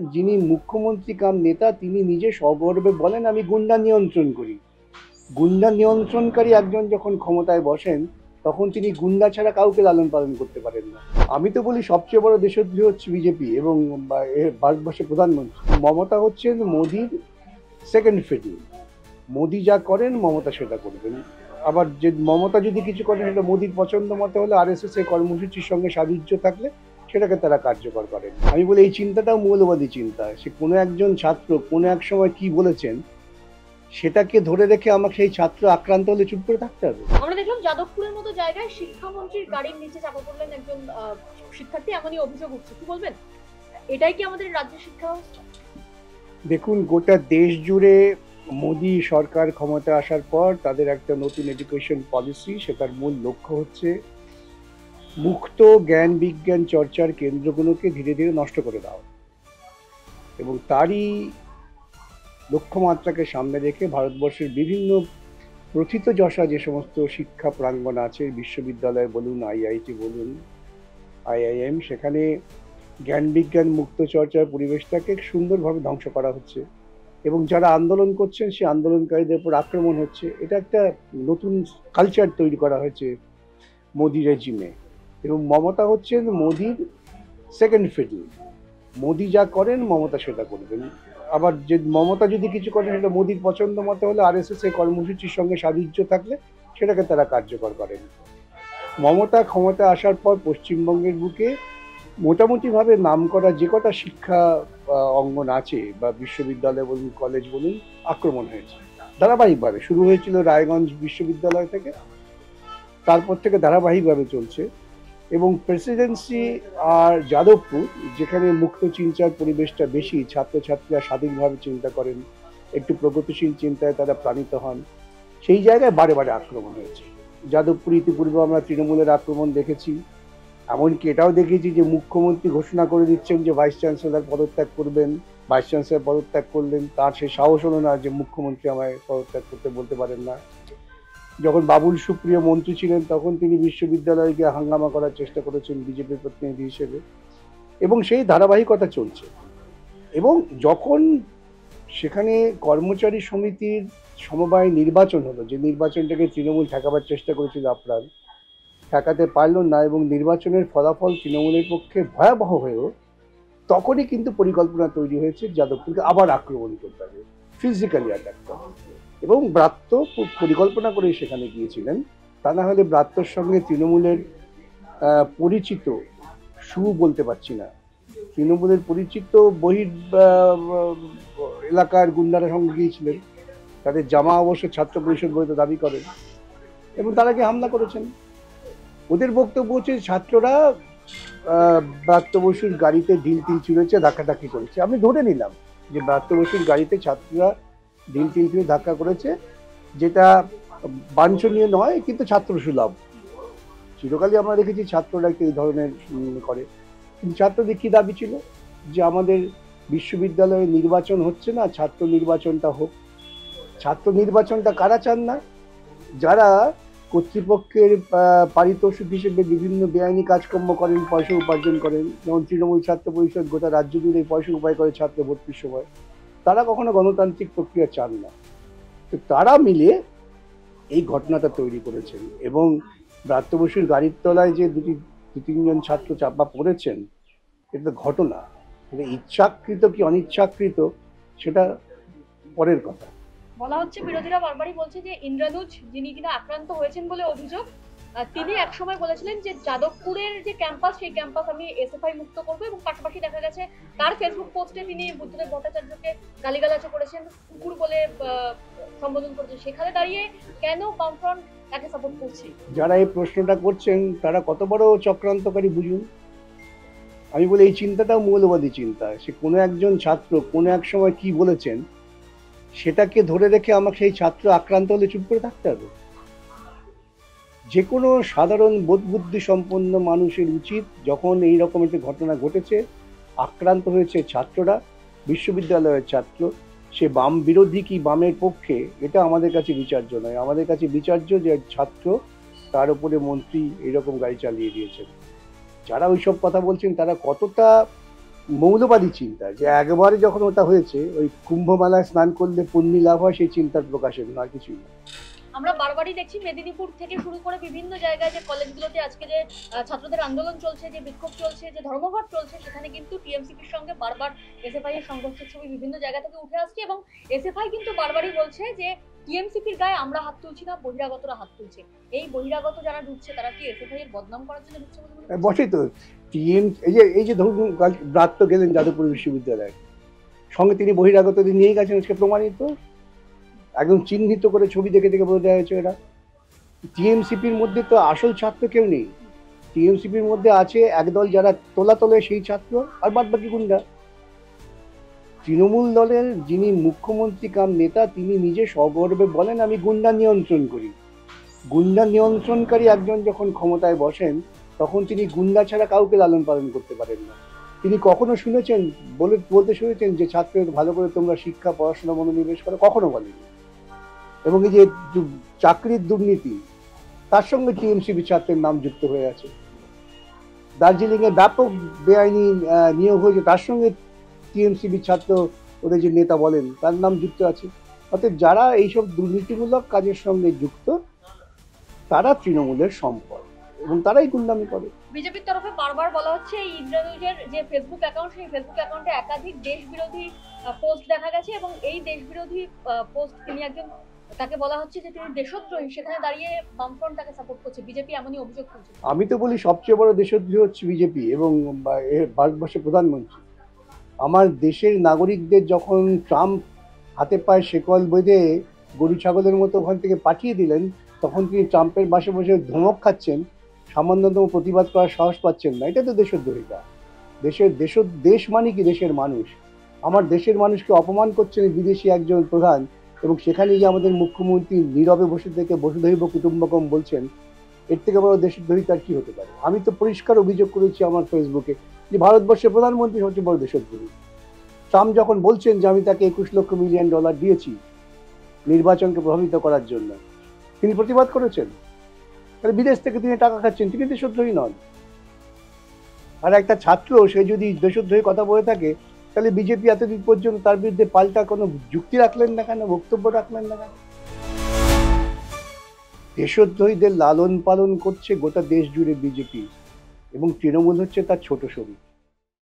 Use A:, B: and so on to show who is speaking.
A: যিনি মুখ্যমন্ত্রী কাম নেতা তিনি নিজে সগর্বে বলেন আমি গুন্ডা নিয়ন্ত্রণ করি। গুন্ডা নিয়ন্ত্রণকারী একজন যখন ক্ষমতায় বসেন তখন তিনি গুন্ডা ছাড়া কাউকে লালন পালন করতে পারেন না। আমি তো বলি সবচেয়ে বড় দেশদ্রোহী হচ্ছে বিজেপি এবং ভারতবর্ষের প্রধানমন্ত্রী মমতা হচ্ছেন মোদির সেকেন্ড ফিডল। মোদি যা করেন মমতা সেটা করবেন। আবার যে মমতা যদি কিছু করেন সেটা মোদির পছন্দ মতো হলে আরএসএস এর কর্মসূচির সঙ্গে সাযুজ্য থাকলে সেটাকে তারা কার্যকর করেন। আমি বলি এই চিন্তাটাও মৌলবাদী চিন্তা। সে কোনো একজন ছাত্র কোনো এক সময় কি বলেছেন সেটাকে ধরে রেখে আমাকে সেই ছাত্র আক্রান্ত হলে চুপ করে থাকতে হবে।
B: আমরা দেখলাম যাদবপুরের মতো জায়গায় শিক্ষামন্ত্রীর গাড়ির নিচে চাপা পড়লেন একজন শিক্ষার্থী, এমনই অভিযোগ উঠছে, কি বলবেন? এটাই কি আমাদের রাজ্যের শিক্ষা ব্যবস্থা?
A: দেখুন, গোটা দেশ জুড়ে মোদি সরকার ক্ষমতা আসার পর তাদের একটা নতুন এডুকেশন পলিসি, সেটার মূল লক্ষ্য হচ্ছে মুক্ত জ্ঞান বিজ্ঞান চর্চার কেন্দ্রগুলোকে ধীরে ধীরে নষ্ট করে দেওয়া এবং তারই লক্ষ্যমাত্রাকে সামনে রেখে ভারতবর্ষের বিভিন্ন প্রথিতযশা যে সমস্ত শিক্ষা প্রাঙ্গণ আছে, বিশ্ববিদ্যালয় বলুন, আইআইটি বলুন, আইআইএম, সেখানে জ্ঞান বিজ্ঞান মুক্ত চর্চার পরিবেশটাকে সুন্দরভাবে ধ্বংস করা হচ্ছে এবং যারা আন্দোলন করছেন সেই আন্দোলনকারীদের উপর আক্রমণ হচ্ছে। এটা একটা নতুন কালচার তৈরি করা হয়েছে মোদি রেজিমে এবং মমতা হচ্ছেন মোদির সেকেন্ড ফিডল। মোদি যা করেন মমতা সেটা করবেন। আবার যে মমতা যদি কিছু করেন সেটা মোদির পছন্দ মতো হলে আরএসএস এর কর্মসূচির সঙ্গে সাযুজ্য থাকলে সেটাকে তারা কার্যকর করেন। মমতা ক্ষমতা আসার পর পশ্চিমবঙ্গের বুকে মোটামুটিভাবে নামকরা যে কটা শিক্ষা অঙ্গন আছে বা বিশ্ববিদ্যালয় বলুন, কলেজ বলুন, আক্রমণ হয়েছে ধারাবাহিকভাবে। শুরু হয়েছিল রায়গঞ্জ বিশ্ববিদ্যালয় থেকে, তারপর থেকে ধারাবাহিকভাবে চলছে এবং প্রেসিডেন্সি আর যাদবপুর, যেখানে মুক্ত চিন্তার পরিবেশটা বেশি, ছাত্রছাত্রীরা স্বাধীনভাবে চিন্তা করেন, একটু প্রগতিশীল চিন্তায় তারা প্রাণিত হন, সেই জায়গায় বারে বারে আক্রমণ হয়েছে। যাদবপুর ইতিপূর্বে আমরা তৃণমূলের আক্রমণ দেখেছি, এমনকি এটাও দেখেছি যে মুখ্যমন্ত্রী ঘোষণা করে দিচ্ছেন যে ভাইস চ্যান্সেলর পদত্যাগ করবেন, ভাইস চ্যান্সেলর পদত্যাগ করলেন, তার সে সাহস হলো না যে মুখ্যমন্ত্রী আমায় পদত্যাগ করতে বলতে পারেন না। যখন বাবুল সুপ্রিয় মন্ত্রী ছিলেন তখন তিনি বিশ্ববিদ্যালয়ে গিয়ে হাঙ্গামা করার চেষ্টা করেছেন বিজেপির প্রতিনিধি হিসেবে এবং সেই ধারাবাহিকতা চলছে। এবং যখন সেখানে কর্মচারী সমিতির সমবায় নির্বাচন হলো, যে নির্বাচনটাকে তৃণমূল ঠেকাবার চেষ্টা করেছিল, আপ্রাণ ঠেকাতে পারল না এবং নির্বাচনের ফলাফল তৃণমূলের পক্ষে ভয়াবহ হয়েও, তখনই কিন্তু পরিকল্পনা তৈরি হয়েছে যাদবপুরকে আবার আক্রমণ করতে হবে, ফিজিক্যালি অ্যাটাক করা। এবং ব্রাত্য পরিকল্পনা করে সেখানে গিয়েছিলেন, তা না হলে ব্রাত্যর সঙ্গে তৃণমূলের পরিচিত, বলতে পারছি না, তৃণমূলের পরিচিত বহির এলাকার গুন্ডারা সঙ্গে গিয়েছিলেন। তাদের জামা অবশ্য ছাত্র পরিষদ বলে দাবি করেন এবং তারা গিয়ে হামলা করেছেন। ওদের বক্তব্য হচ্ছে ছাত্ররা ব্রাত্য বসুর গাড়িতে ঢিল টিল ছুঁড়েছে, ধাক্কাধাক্কি করেছে। আমি ধরে নিলাম যে ব্রাত্য বসুর গাড়িতে ছাত্ররা ঢিল টিল ছুঁড়ে ধাক্কা করেছে, যেটা বাঞ্ছনীয় নয় কিন্তু ছাত্র সুলভ। চিরকালই আমরা দেখেছি ছাত্ররা একটু এই ধরনের করে। কিন্তু ছাত্রদের কি দাবি ছিল? যে আমাদের বিশ্ববিদ্যালয়ে নির্বাচন হচ্ছে না, ছাত্র নির্বাচনটা হোক। ছাত্র নির্বাচনটা কারা চান না? যারা কর্তৃপক্ষের পারিতোষিক হিসেবে বিভিন্ন বেআইনি কাজকর্ম করেন, পয়সা উপার্জন করেন, যেমন তৃণমূল ছাত্র পরিষদ গোটা রাজ্য জুড়ে পয়সা উপায় করে ছাত্র ভর্তির সময়, তারা কখনো গণতান্ত্রিক প্রক্রিয়া চান না। তো তারা মিলে এই ঘটনাটা তৈরি করেছেন এবং ব্রাত্য বসুর গাড়ির তলায় যে দু তিনজন ছাত্র চাপা পড়েছেন, এটা ঘটনা। এটা ইচ্ছাকৃত কি অনিচ্ছাকৃত সেটা পরের কথা।
B: বলা হচ্ছে, বিরোধীরা বারবারই বলছে যে ইন্দ্রানুজ, যিনি কিনা আক্রান্ত হয়েছেন বলে অভিযোগ, তিনি একসময় বলেছিলেন যে যাদবপুরের যে ক্যাম্পাস, সেই ক্যাম্পাস আমি এসএফআই মুক্ত করবো এবং পাশাপাশি দেখা গেছে তার ফেসবুক পোস্টে তিনি বুদ্ধদেব ভট্টাচার্যকে গালিগালাজ করেছেন, কুকুর বলে সম্বোধন করেছেন। সেখানে দাঁড়িয়ে কেন বামফ্রন্ট তাকে সাপোর্ট করছে?
A: যারা এই প্রশ্নটা করছেন তারা কত বড় চক্রান্তকারী বুঝুন। আমি বলি এই চিন্তাটাও মৌলবাদী চিন্তা। সে কোনো একজন ছাত্র কোনো এক সময় কি বলেছেন সেটাকে ধরে রেখে আমাকে সেই ছাত্র আক্রান্ত হলে চুপ করে থাকতে হবে। যে কোনো সাধারণ বোধবুদ্ধি সম্পন্ন মানুষের উচিত, যখন এই রকম একটি ঘটনা ঘটেছে, আক্রান্ত হয়েছে ছাত্ররা, বিশ্ববিদ্যালয়ের ছাত্র, সে বাম বিরোধী কি বামের পক্ষে, এটা আমাদের কাছে বিচার্য নয়। আমাদের কাছে বিচার্য যে ছাত্র, তার উপরে মন্ত্রী এইরকম গাড়ি চালিয়ে দিয়েছেন। যারা ওইসব কথা বলছেন তারা কতটা মৌলবাদী চিন্তা, যে একবারে যখন ওটা হয়েছে ওই কুম্ভ মেলায় স্নান করলে পুণ্যি লাভ হয়, সেই চিন্তার প্রকাশের আর কিছুই না।
B: আমরা বারবারই দেখছি মেদিনীপুর থেকে শুরু করে বিভিন্ন জায়গায় যে কলেজগুলোতে আজকে যে ছাত্রদের আন্দোলন চলছে, যে বিক্ষোভ চলছে, যে ধর্মঘট চলছে, সেখানে কিন্তু টিএমসিপির সঙ্গে বারবার এসএফআই এর সংঘর্ষের ছবি বিভিন্ন জায়গা থেকে উঠে আসছে এবং এসএফআই কিন্তু বারবারই বলছে যে টিএমসিপির গায়ে আমরা হাত তুলছি না, বহিরাগতরা হাত তুলছে। এই বহিরাগত যারা ঢুকছে তারা কি এসএফআই এর বদনাম করার জন্য ঢুকছে বলে মনে করছেন?
A: বটেই তো। এই যে ধরুন ব্রাত তো গেলেন যাদবপুর বিশ্ববিদ্যালয়ে, সঙ্গে তিনি বহিরাগতদের নিয়ে গেছেন, আজকে প্রমাণিত, একদম চিহ্নিত করে ছবি দেখে দেখে বলে দেওয়া হয়েছে। এরা টিএমসিপির মধ্যে তো আসল ছাত্র কেউ নেই। টিএমসিপির মধ্যে আছে একদল যারা তোলা তোলে সেই ছাত্র, আর বাদ বাকি গুন্ডা। তৃণমূল দলের যিনি মুখ্যমন্ত্রী কাম নেতা, তিনি নিজে সগর্বে বলেন আমি গুন্ডা নিয়ন্ত্রণ করি। গুন্ডা নিয়ন্ত্রণকারী একজন যখন ক্ষমতায় বসেন, তখন তিনি গুন্ডা ছাড়া কাউকে লালন পালন করতে পারেন না। তিনি কখনো শুনেছেন বলতে শুনেছেন যে ছাত্রদের ভালো করে তোমরা শিক্ষা পড়াশোনা মনোনিবেশ করো? কখনো বলেনি। এবং এই যে চাকরির দুর্নীতি, তার সঙ্গে টিএমসিপি ছাত্রের নাম যুক্ত হয়ে আছে। দার্জিলিং এ ব্যাপক বেআইনি নিয়োগ হয়েছে, তার সঙ্গে টিএমসিপি ছাত্র ওদের যে নেতা বলেন তার নাম যুক্ত আছে। অর্থাৎ যারা এইসব দুর্নীতিমূলক কাজের সঙ্গে যুক্ত, তারা তৃণমূলের সম্পদ এবং তারাই গুন্ডামি করে।
B: বিজেপির তরফে বারবার বলা হচ্ছে এই ইন্দ্রানুজের যে ফেসবুক অ্যাকাউন্ট, সেই ফেসবুক অ্যাকাউন্টে একাধিক দেশ বিরোধী পোস্ট দেখা গেছে এবং এই দেশ বিরোধী পোস্ট তিনি একজন, তাকে বলা হচ্ছে যে তিনি দেশদ্রোহী, সেখানে দাঁড়িয়ে বামফ্রন্ট তাকে সাপোর্ট করছে, বিজেপি এমনই অভিযোগ করছে।
A: আমি তো বলি সবচেয়ে বড় দেশদ্রোহী হচ্ছে বিজেপি এবং ভারতবর্ষের প্রধানমন্ত্রী। আমার দেশের নাগরিকদের যখন ট্রাম্প হাতে পায়ে শেকল বেঁধে গরু ছাগলের মতো ওখান থেকে পাঠিয়ে দিলেন, তখন তিনি ট্রাম্পের বাসে বসে ধমক খাচ্ছেন, সামান্যতম প্রতিবাদ করার সাহস পাচ্ছেন না। এটা তো দেশদ্রোহিতা। দেশ মানে কি? দেশের মানুষ। আমার দেশের মানুষকে অপমান করছেন বিদেশি একজন প্রধান, এবং সেখানে গিয়ে আমাদের মুখ্যমন্ত্রী নীরবে বসে থেকে বসুধৈব কুটুম্বকম বলছেন। এর থেকে বড় দেশদ্রোহিতার কি হতে পারে? আমি তো পরিষ্কার অভিযোগ করেছি আমার ফেসবুকে যে ভারতবর্ষের প্রধানমন্ত্রী সবচেয়ে বড় দেশদ্রোহী। ট্রাম্প যখন বলছেন যে আমি তাকে $21 মিলিয়ন দিয়েছি নির্বাচনকে প্রভাবিত করার জন্য, তিনি প্রতিবাদ করেছেন। তাহলে বিদেশ থেকে তিনি টাকা খাচ্ছেন, তিনি দেশদ্রোহী নন। আর একটা ছাত্র সে যদি দেশদ্রোহী কথা বলে থাকে, তাহলে বিজেপি এতদিন পর্যন্ত তার বিরুদ্ধে পাল্টা কোনো যুক্তি রাখলেন না কেন, বক্তব্য রাখলেন না কেন? দেশদ্রোহীদের লালন পালন করছে গোটা দেশ জুড়ে বিজেপি, এবং তৃণমূল হচ্ছে তার ছোট শরীর।